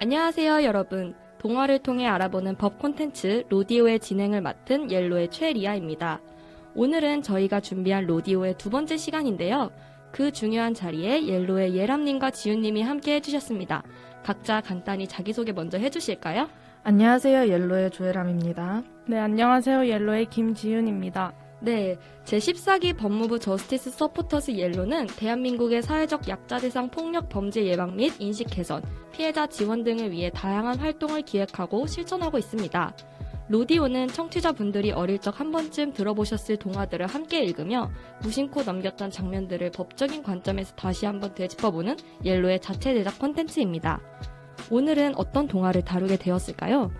안녕하세요, 여러분. 동화를 통해 알아보는 법 콘텐츠 로디오의 진행을 맡은 옐로의 최리아입니다. 오늘은 저희가 준비한 로디오의 두 번째 시간인데요. 그 중요한 자리에 옐로의 예람님과 지훈님이 함께 해주셨습니다. 각자 간단히 자기소개 먼저 해주실까요? 안녕하세요. 옐로의 조혜람입니다. 네, 안녕하세요. 옐로의 김지윤입니다. 네, 제14기 법무부 저스티스 서포터스 옐로는 대한민국의 사회적 약자 대상 폭력 범죄 예방 및 인식 개선, 피해자 지원 등을 위해 다양한 활동을 기획하고 실천하고 있습니다. 로디오는 청취자분들이 어릴 적 한 번쯤 들어보셨을 동화들을 함께 읽으며 무심코 넘겼던 장면들을 법적인 관점에서 다시 한번 되짚어보는 옐로의 자체 제작 콘텐츠입니다. 오늘은 어떤 동화를 다루게 되었을까요?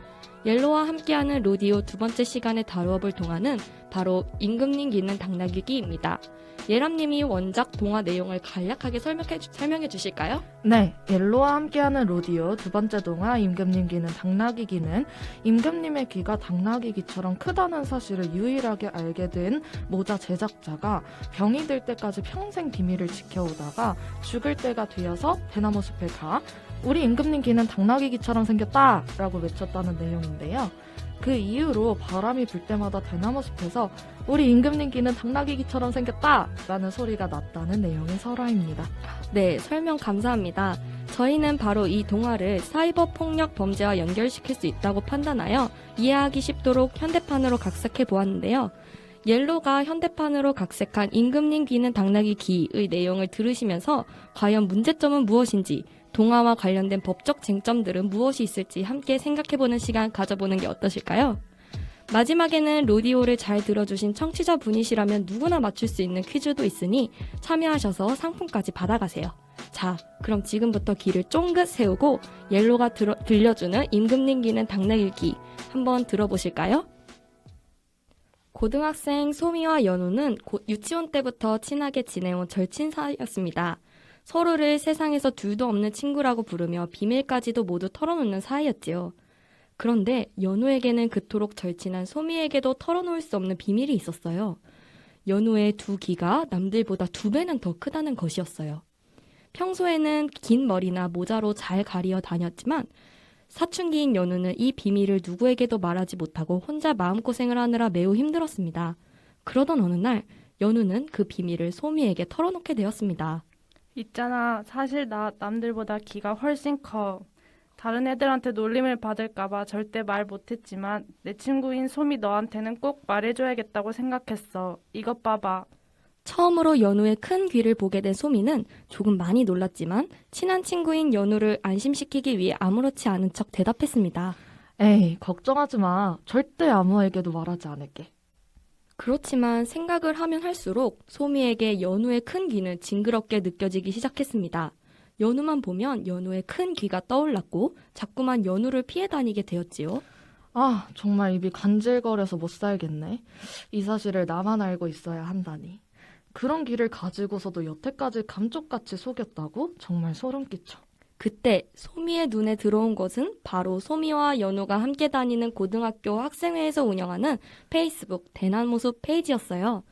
옐로와 함께하는 로디오 두 번째 시간에 다루어볼 동화는 바로 임금님 기는 당나귀기입니다. 예람님이 원작 동화 내용을 간략하게 설명해 주실까요? 네, 옐로와 함께하는 로디오 두 번째 동화 임금님 귀는 당나귀 귀는 임금님의 귀가 당나귀 귀처럼 크다는 사실을 유일하게 알게 된 모자 제작자가 병이 들 때까지 평생 비밀을 지켜오다가 죽을 때가 되어서 대나무 숲에 가 우리 임금님 귀는 당나귀 귀처럼 생겼다! 라고 외쳤다는 내용인데요. 그 이후로 바람이 불 때마다 대나무 숲에서 우리 임금님 귀는 당나귀 귀처럼 생겼다! 라는 소리가 났다는 내용의 설화입니다. 네, 설명 감사합니다. 저희는 바로 이 동화를 사이버 폭력 범죄와 연결시킬 수 있다고 판단하여 이해하기 쉽도록 현대판으로 각색해 보았는데요. 옐로가 현대판으로 각색한 임금님 귀는 당나귀 귀의 내용을 들으시면서 과연 문제점은 무엇인지, 동화와 관련된 법적 쟁점들은 무엇이 있을지 함께 생각해보는 시간 가져보는 게 어떠실까요? 마지막에는 로디오를 잘 들어주신 청취자분이시라면 누구나 맞출 수 있는 퀴즈도 있으니 참여하셔서 상품까지 받아가세요. 자, 그럼 지금부터 귀를 쫑긋 세우고 옐로가 들려주는 임금님 귀는 당나귀 귀 한번 들어보실까요? 고등학생 소미와 연우는 유치원 때부터 친하게 지내온 절친 사이였습니다. 서로를 세상에서 둘도 없는 친구라고 부르며 비밀까지도 모두 털어놓는 사이였지요. 그런데 연우에게는 그토록 절친한 소미에게도 털어놓을 수 없는 비밀이 있었어요. 연우의 두 귀가 남들보다 2배는 더 크다는 것이었어요. 평소에는 긴 머리나 모자로 잘 가리어 다녔지만 사춘기인 연우는 이 비밀을 누구에게도 말하지 못하고 혼자 마음고생을 하느라 매우 힘들었습니다. 그러던 어느 날 연우는 그 비밀을 소미에게 털어놓게 되었습니다. 있잖아, 사실 나 남들보다 키가 훨씬 커. 다른 애들한테 놀림을 받을까봐 절대 말 못했지만 내 친구인 소미 너한테는 꼭 말해줘야겠다고 생각했어. 이것 봐봐. 처음으로 연우의 큰 귀를 보게 된 소미는 조금 많이 놀랐지만 친한 친구인 연우를 안심시키기 위해 아무렇지 않은 척 대답했습니다. 에이, 걱정하지 마. 절대 아무에게도 말하지 않을게. 그렇지만 생각을 하면 할수록 소미에게 연우의 큰 귀는 징그럽게 느껴지기 시작했습니다. 연우만 보면 연우의 큰 귀가 떠올랐고 자꾸만 연우를 피해 다니게 되었지요. 아, 정말 입이 간질거려서 못 살겠네. 이 사실을 나만 알고 있어야 한다니. 그런 귀를 가지고서도 여태까지 감쪽같이 속였다고? 정말 소름 끼쳐. 그때 소미의 눈에 들어온 것은 바로 소미와 연우가 함께 다니는 고등학교 학생회에서 운영하는 페이스북 대나무숲 페이지였어요.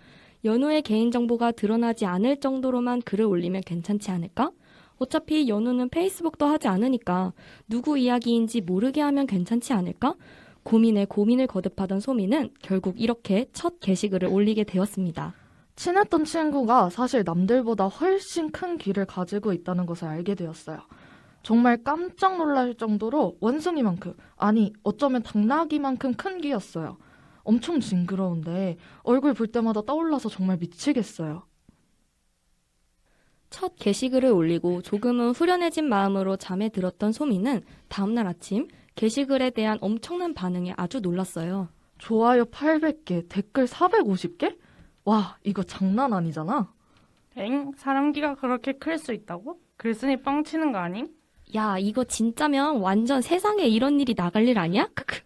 연우의 개인정보가 드러나지 않을 정도로만 글을 올리면 괜찮지 않을까? 어차피 연우는 페이스북도 하지 않으니까 누구 이야기인지 모르게 하면 괜찮지 않을까? 고민에 고민을 거듭하던 소미는 결국 이렇게 첫 게시글을 올리게 되었습니다. 친했던 친구가 사실 남들보다 훨씬 큰 귀를 가지고 있다는 것을 알게 되었어요. 정말 깜짝 놀랄 정도로 원숭이만큼, 아니 어쩌면 당나귀만큼 큰 귀였어요. 엄청 징그러운데 얼굴 볼 때마다 떠올라서 정말 미치겠어요. 첫 게시글을 올리고 조금은 후련해진 마음으로 잠에 들었던 소미는 다음날 아침 게시글에 대한 엄청난 반응에 아주 놀랐어요. 좋아요 800개, 댓글 450개? 와, 이거 장난 아니잖아. 엥? 사람 귀가 그렇게 클 수 있다고? 글쓴이 뻥치는 거 아님? 야, 이거 진짜면 완전 세상에 이런 일이 나갈 일 아니야? 크크.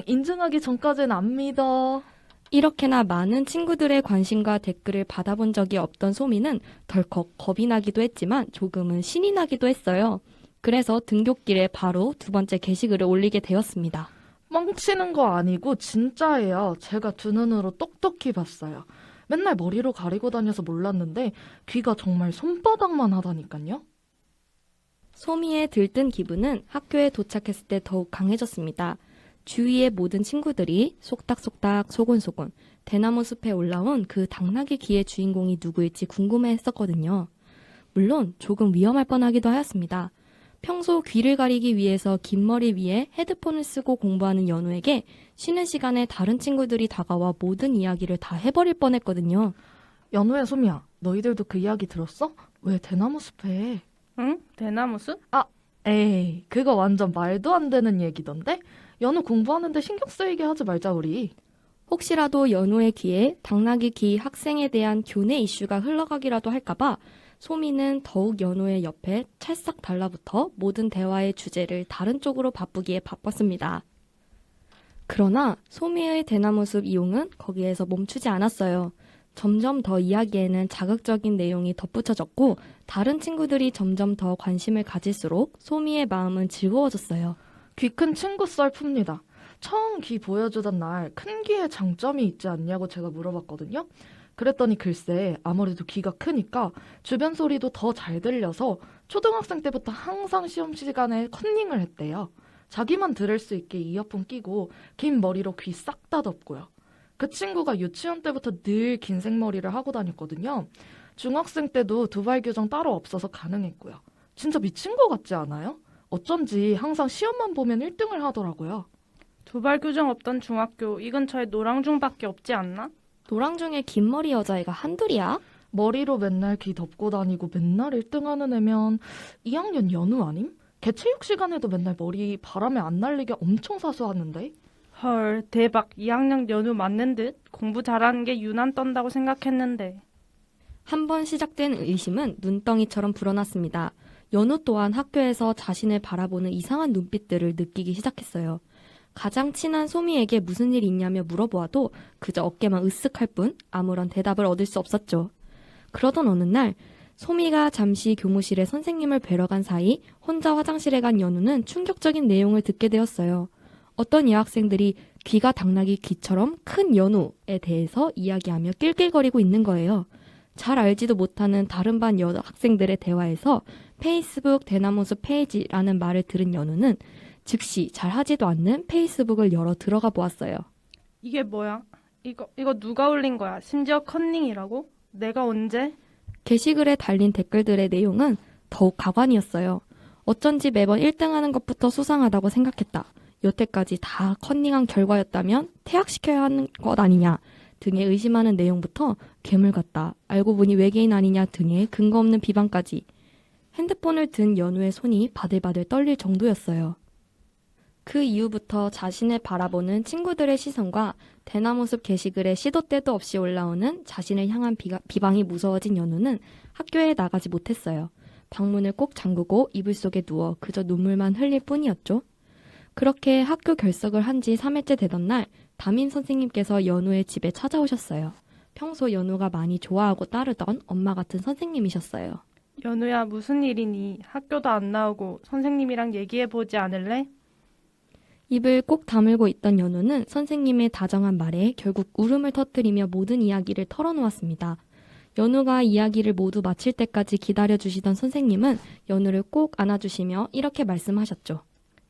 인증하기 전까지는 안 믿어. 이렇게나 많은 친구들의 관심과 댓글을 받아본 적이 없던 소미는 덜컥 겁이 나기도 했지만 조금은 신이 나기도 했어요. 그래서 등굣길에 바로 두 번째 게시글을 올리게 되었습니다. 뻥치는 거 아니고 진짜예요. 제가 두 눈으로 똑똑히 봤어요. 맨날 머리로 가리고 다녀서 몰랐는데 귀가 정말 손바닥만 하다니까요. 소미의 들뜬 기분은 학교에 도착했을 때 더욱 강해졌습니다. 주위의 모든 친구들이 속닥속닥 소곤소곤 대나무 숲에 올라온 그 당나귀 귀의 주인공이 누구일지 궁금해했었거든요. 물론 조금 위험할 뻔하기도 하였습니다. 평소 귀를 가리기 위해서 긴 머리 위에 헤드폰을 쓰고 공부하는 연우에게 쉬는 시간에 다른 친구들이 다가와 모든 이야기를 다 해버릴 뻔했거든요. 연우야, 소미야, 너희들도 그 이야기 들었어? 왜 대나무 숲에? 응? 대나무 숲? 에이, 그거 완전 말도 안 되는 얘기던데? 연우 공부하는데 신경 쓰이게 하지 말자, 우리. 혹시라도 연우의 귀에 당나귀 귀 학생에 대한 교내 이슈가 흘러가기라도 할까봐 소미는 더욱 연우의 옆에 찰싹 달라붙어 모든 대화의 주제를 다른 쪽으로 바꾸기에 바빴습니다. 그러나 소미의 대나무숲 이용은 거기에서 멈추지 않았어요. 점점 더 이야기에는 자극적인 내용이 덧붙여졌고 다른 친구들이 점점 더 관심을 가질수록 소미의 마음은 즐거워졌어요. 귀 큰 친구 썰 풉니다. 처음 귀 보여주던 날 큰 귀에 장점이 있지 않냐고 제가 물어봤거든요. 그랬더니 글쎄 아무래도 귀가 크니까 주변 소리도 더 잘 들려서 초등학생 때부터 항상 시험 시간에 컨닝을 했대요. 자기만 들을 수 있게 이어폰 끼고 긴 머리로 귀 싹 다 덮고요. 그 친구가 유치원 때부터 늘 긴 생머리를 하고 다녔거든요. 중학생 때도 두발 규정 따로 없어서 가능했고요. 진짜 미친 거 같지 않아요? 어쩐지 항상 시험만 보면 1등을 하더라고요. 두발 규정 없던 중학교 이 근처에 노랑중밖에 없지 않나? 노랑중에 긴 머리 여자애가 한둘이야? 머리로 맨날 귀 덮고 다니고 맨날 1등 하는 애면 2학년 연우 아님? 걔 체육 시간에도 맨날 머리 바람에 안 날리게 엄청 사수하는데? 헐, 대박. 2학년 연우 맞는 듯? 공부 잘하는 게 유난 떤다고 생각했는데. 한 번 시작된 의심은 눈덩이처럼 불어났습니다. 연우 또한 학교에서 자신을 바라보는 이상한 눈빛들을 느끼기 시작했어요. 가장 친한 소미에게 무슨 일이 있냐며 물어보아도 그저 어깨만 으쓱할 뿐 아무런 대답을 얻을 수 없었죠. 그러던 어느 날 소미가 잠시 교무실에 선생님을 뵈러 간 사이 혼자 화장실에 간 연우는 충격적인 내용을 듣게 되었어요. 어떤 여학생들이 귀가 당나귀 귀처럼 큰 연우에 대해서 이야기하며 낄낄거리고 있는 거예요. 잘 알지도 못하는 다른 반 여학생들의 대화에서 페이스북 대나무숲 페이지라는 말을 들은 연우는 즉시 잘 하지도 않는 페이스북을 열어 들어가 보았어요. 이게 뭐야? 이거 누가 올린 거야? 심지어 컨닝이라고? 내가 언제? 게시글에 달린 댓글들의 내용은 더욱 가관이었어요. 어쩐지 매번 1등하는 것부터 수상하다고 생각했다. 여태까지 다 컨닝한 결과였다면 퇴학시켜야 하는 것 아니냐 등의 의심하는 내용부터 괴물 같다. 알고 보니 외계인 아니냐 등의 근거 없는 비방까지. 핸드폰을 든 연우의 손이 바들바들 떨릴 정도였어요. 그 이후부터 자신을 바라보는 친구들의 시선과 대나무숲 게시글에 시도 때도 없이 올라오는 자신을 향한 비방이 무서워진 연우는 학교에 나가지 못했어요. 방문을 꼭 잠그고 이불 속에 누워 그저 눈물만 흘릴 뿐이었죠. 그렇게 학교 결석을 한 지 3일째 되던 날 담임 선생님께서 연우의 집에 찾아오셨어요. 평소 연우가 많이 좋아하고 따르던 엄마 같은 선생님이셨어요. 연우야, 무슨 일이니? 학교도 안 나오고 선생님이랑 얘기해보지 않을래? 입을 꼭 다물고 있던 연우는 선생님의 다정한 말에 결국 울음을 터뜨리며 모든 이야기를 털어놓았습니다. 연우가 이야기를 모두 마칠 때까지 기다려주시던 선생님은 연우를 꼭 안아주시며 이렇게 말씀하셨죠.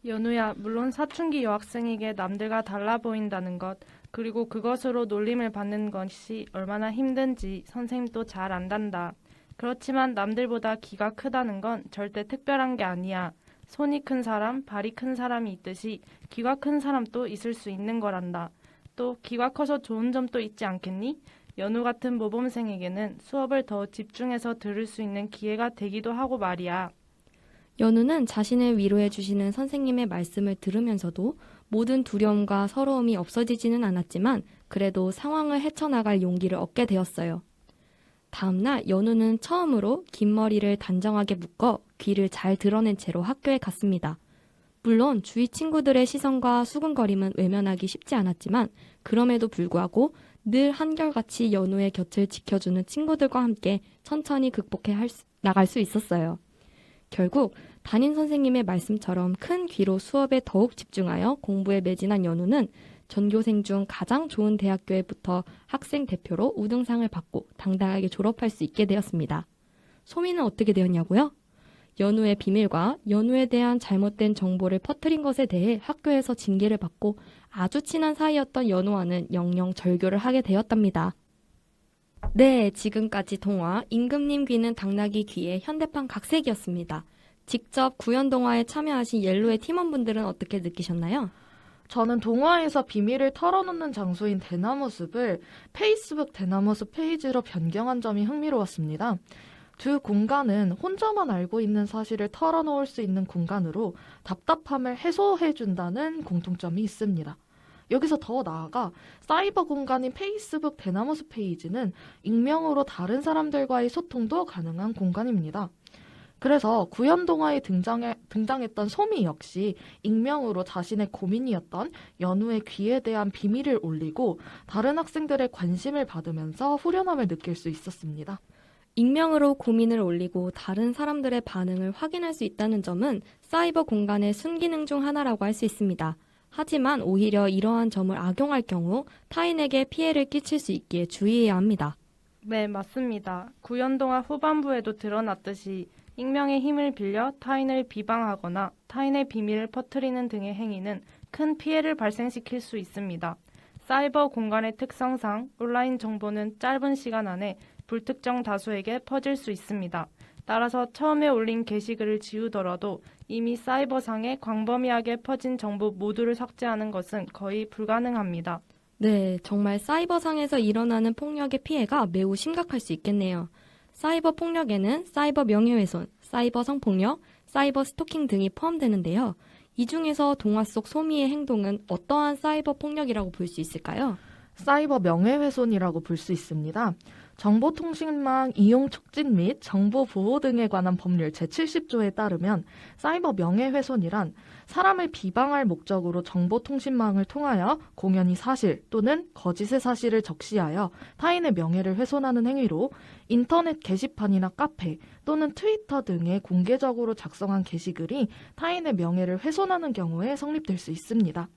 연우야, 물론 사춘기 여학생에게 남들과 달라 보인다는 것, 그리고 그것으로 놀림을 받는 것이 얼마나 힘든지 선생님도 잘 안단다. 그렇지만 남들보다 귀가 크다는 건 절대 특별한 게 아니야. 손이 큰 사람, 발이 큰 사람이 있듯이 귀가 큰 사람도 있을 수 있는 거란다. 또 귀가 커서 좋은 점도 있지 않겠니? 연우 같은 모범생에게는 수업을 더 집중해서 들을 수 있는 기회가 되기도 하고 말이야. 연우는 자신을 위로해 주시는 선생님의 말씀을 들으면서도 모든 두려움과 서러움이 없어지지는 않았지만 그래도 상황을 헤쳐나갈 용기를 얻게 되었어요. 다음날 연우는 처음으로 긴 머리를 단정하게 묶어 귀를 잘 드러낸 채로 학교에 갔습니다. 물론 주위 친구들의 시선과 수근거림은 외면하기 쉽지 않았지만 그럼에도 불구하고 늘 한결같이 연우의 곁을 지켜주는 친구들과 함께 천천히 극복해 나갈 수 있었어요. 결국 담임 선생님의 말씀처럼 큰 귀로 수업에 더욱 집중하여 공부에 매진한 연우는 전교생 중 가장 좋은 대학교에 붙어 학생 대표로 우등상을 받고 당당하게 졸업할 수 있게 되었습니다. 소미는 어떻게 되었냐고요? 연우의 비밀과 연우에 대한 잘못된 정보를 퍼뜨린 것에 대해 학교에서 징계를 받고 아주 친한 사이였던 연우와는 영영 절교를 하게 되었답니다. 네, 지금까지 동화 임금님 귀는 당나귀 귀의 현대판 각색이었습니다. 직접 구연 동화에 참여하신 옐로의 팀원분들은 어떻게 느끼셨나요? 저는 동화에서 비밀을 털어놓는 장소인 대나무숲을 페이스북 대나무숲 페이지로 변경한 점이 흥미로웠습니다. 두 공간은 혼자만 알고 있는 사실을 털어놓을 수 있는 공간으로 답답함을 해소해준다는 공통점이 있습니다. 여기서 더 나아가 사이버 공간인 페이스북 대나무숲 페이지는 익명으로 다른 사람들과의 소통도 가능한 공간입니다. 그래서 구연동화에 등장했던 소미 역시 익명으로 자신의 고민이었던 연우의 귀에 대한 비밀을 올리고 다른 학생들의 관심을 받으면서 후련함을 느낄 수 있었습니다. 익명으로 고민을 올리고 다른 사람들의 반응을 확인할 수 있다는 점은 사이버 공간의 순기능 중 하나라고 할 수 있습니다. 하지만 오히려 이러한 점을 악용할 경우 타인에게 피해를 끼칠 수 있기에 주의해야 합니다. 네, 맞습니다. 구연동화 후반부에도 드러났듯이 익명의 힘을 빌려 타인을 비방하거나 타인의 비밀을 퍼뜨리는 등의 행위는 큰 피해를 발생시킬 수 있습니다. 사이버 공간의 특성상 온라인 정보는 짧은 시간 안에 불특정 다수에게 퍼질 수 있습니다. 따라서 처음에 올린 게시글을 지우더라도 이미 사이버상에 광범위하게 퍼진 정보 모두를 삭제하는 것은 거의 불가능합니다. 네, 정말 사이버상에서 일어나는 폭력의 피해가 매우 심각할 수 있겠네요. 사이버 폭력에는 사이버 명예훼손, 사이버 성폭력, 사이버 스토킹 등이 포함되는데요. 이 중에서 동화 속 소미의 행동은 어떠한 사이버 폭력이라고 볼 수 있을까요? 사이버 명예훼손이라고 볼 수 있습니다. 정보통신망 이용 촉진 및 정보 보호 등에 관한 법률 제70조에 따르면 사이버 명예훼손이란 사람을 비방할 목적으로 정보통신망을 통하여 공연히 사실 또는 거짓의 사실을 적시하여 타인의 명예를 훼손하는 행위로 인터넷 게시판이나 카페 또는 트위터 등에 공개적으로 작성한 게시글이 타인의 명예를 훼손하는 경우에 성립될 수 있습니다.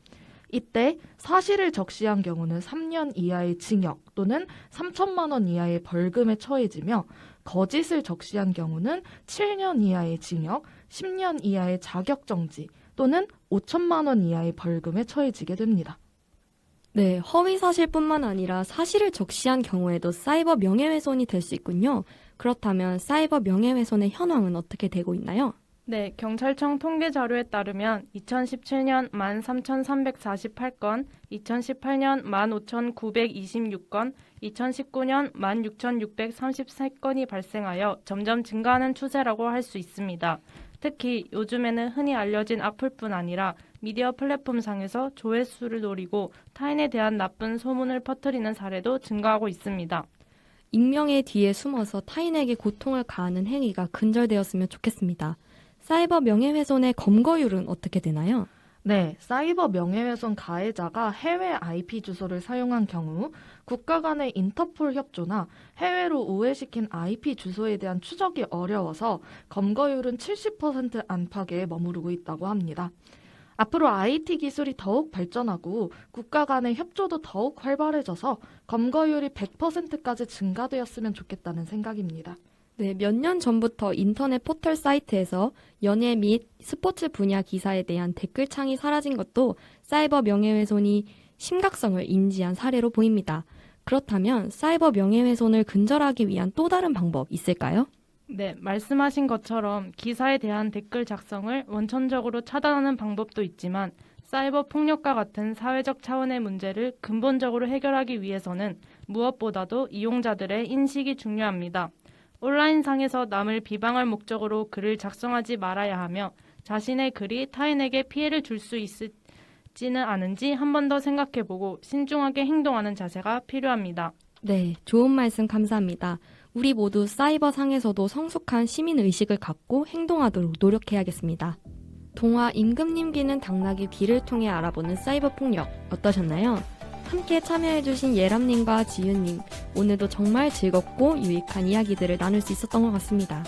이때 사실을 적시한 경우는 3년 이하의 징역 또는 3천만 원 이하의 벌금에 처해지며 거짓을 적시한 경우는 7년 이하의 징역, 10년 이하의 자격정지 또는 5천만 원 이하의 벌금에 처해지게 됩니다. 네, 허위 사실뿐만 아니라 사실을 적시한 경우에도 사이버 명예훼손이 될 수 있군요. 그렇다면 사이버 명예훼손의 현황은 어떻게 되고 있나요? 네, 경찰청 통계 자료에 따르면 2017년 13,348건, 2018년 15,926건, 2019년 16,633건이 발생하여 점점 증가하는 추세라고 할 수 있습니다. 특히 요즘에는 흔히 알려진 악플뿐 아니라 미디어 플랫폼상에서 조회수를 노리고 타인에 대한 나쁜 소문을 퍼뜨리는 사례도 증가하고 있습니다. 익명의 뒤에 숨어서 타인에게 고통을 가하는 행위가 근절되었으면 좋겠습니다. 사이버 명예훼손의 검거율은 어떻게 되나요? 네, 사이버 명예훼손 가해자가 해외 IP 주소를 사용한 경우 국가 간의 인터폴 협조나 해외로 우회시킨 IP 주소에 대한 추적이 어려워서 검거율은 70% 안팎에 머무르고 있다고 합니다. 앞으로 IT 기술이 더욱 발전하고 국가 간의 협조도 더욱 활발해져서 검거율이 100%까지 증가되었으면 좋겠다는 생각입니다. 네, 몇 년 전부터 인터넷 포털 사이트에서 연예 및 스포츠 분야 기사에 대한 댓글창이 사라진 것도 사이버 명예훼손이 심각성을 인지한 사례로 보입니다. 그렇다면 사이버 명예훼손을 근절하기 위한 또 다른 방법 있을까요? 네, 말씀하신 것처럼 기사에 대한 댓글 작성을 원천적으로 차단하는 방법도 있지만 사이버 폭력과 같은 사회적 차원의 문제를 근본적으로 해결하기 위해서는 무엇보다도 이용자들의 인식이 중요합니다. 온라인상에서 남을 비방할 목적으로 글을 작성하지 말아야 하며 자신의 글이 타인에게 피해를 줄 수 있지는 않은지 한 번 더 생각해보고 신중하게 행동하는 자세가 필요합니다. 네, 좋은 말씀 감사합니다. 우리 모두 사이버상에서도 성숙한 시민의식을 갖고 행동하도록 노력해야겠습니다. 동화 임금님 귀는 당나귀 귀를 통해 알아보는 사이버 폭력 어떠셨나요? 함께 참여해주신 예람님과 지윤님, 오늘도 정말 즐겁고 유익한 이야기들을 나눌 수 있었던 것 같습니다.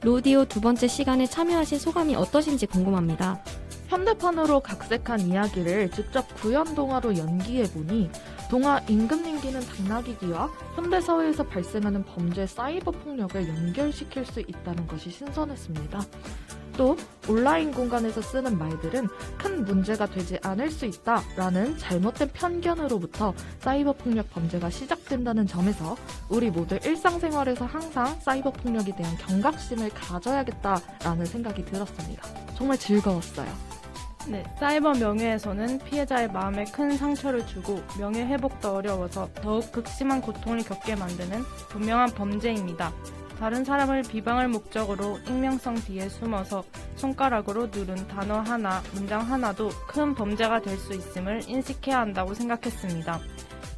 로디오 두 번째 시간에 참여하신 소감이 어떠신지 궁금합니다. 현대판으로 각색한 이야기를 직접 구현 동화로 연기해보니 동화 임금님 귀는 당나귀 귀와 현대사회에서 발생하는 범죄 사이버 폭력을 연결시킬 수 있다는 것이 신선했습니다. 또 온라인 공간에서 쓰는 말들은 큰 문제가 되지 않을 수 있다라는 잘못된 편견으로부터 사이버 폭력 범죄가 시작된다는 점에서 우리 모두 일상생활에서 항상 사이버 폭력에 대한 경각심을 가져야겠다라는 생각이 들었습니다. 정말 즐거웠어요. 네, 사이버 명예훼손은 피해자의 마음에 큰 상처를 주고 명예 회복도 어려워서 더욱 극심한 고통을 겪게 만드는 분명한 범죄입니다. 다른 사람을 비방할 목적으로 익명성 뒤에 숨어서 손가락으로 누른 단어 하나, 문장 하나도 큰 범죄가 될 수 있음을 인식해야 한다고 생각했습니다.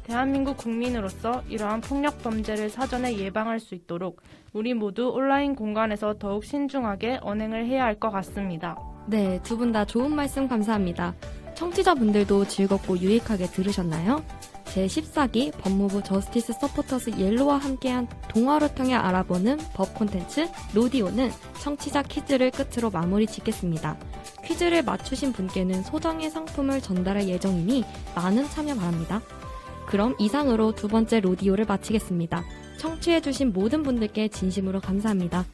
대한민국 국민으로서 이러한 폭력 범죄를 사전에 예방할 수 있도록 우리 모두 온라인 공간에서 더욱 신중하게 언행을 해야 할 것 같습니다. 네, 두 분 다 좋은 말씀 감사합니다. 청취자분들도 즐겁고 유익하게 들으셨나요? 제14기 법무부 저스티스 서포터스 옐로와 함께한 동화를 통해 알아보는 법 콘텐츠 로디오는 청취자 퀴즈를 끝으로 마무리 짓겠습니다. 퀴즈를 맞추신 분께는 소정의 상품을 전달할 예정이니 많은 참여 바랍니다. 그럼 이상으로 두 번째 로디오를 마치겠습니다. 청취해주신 모든 분들께 진심으로 감사합니다.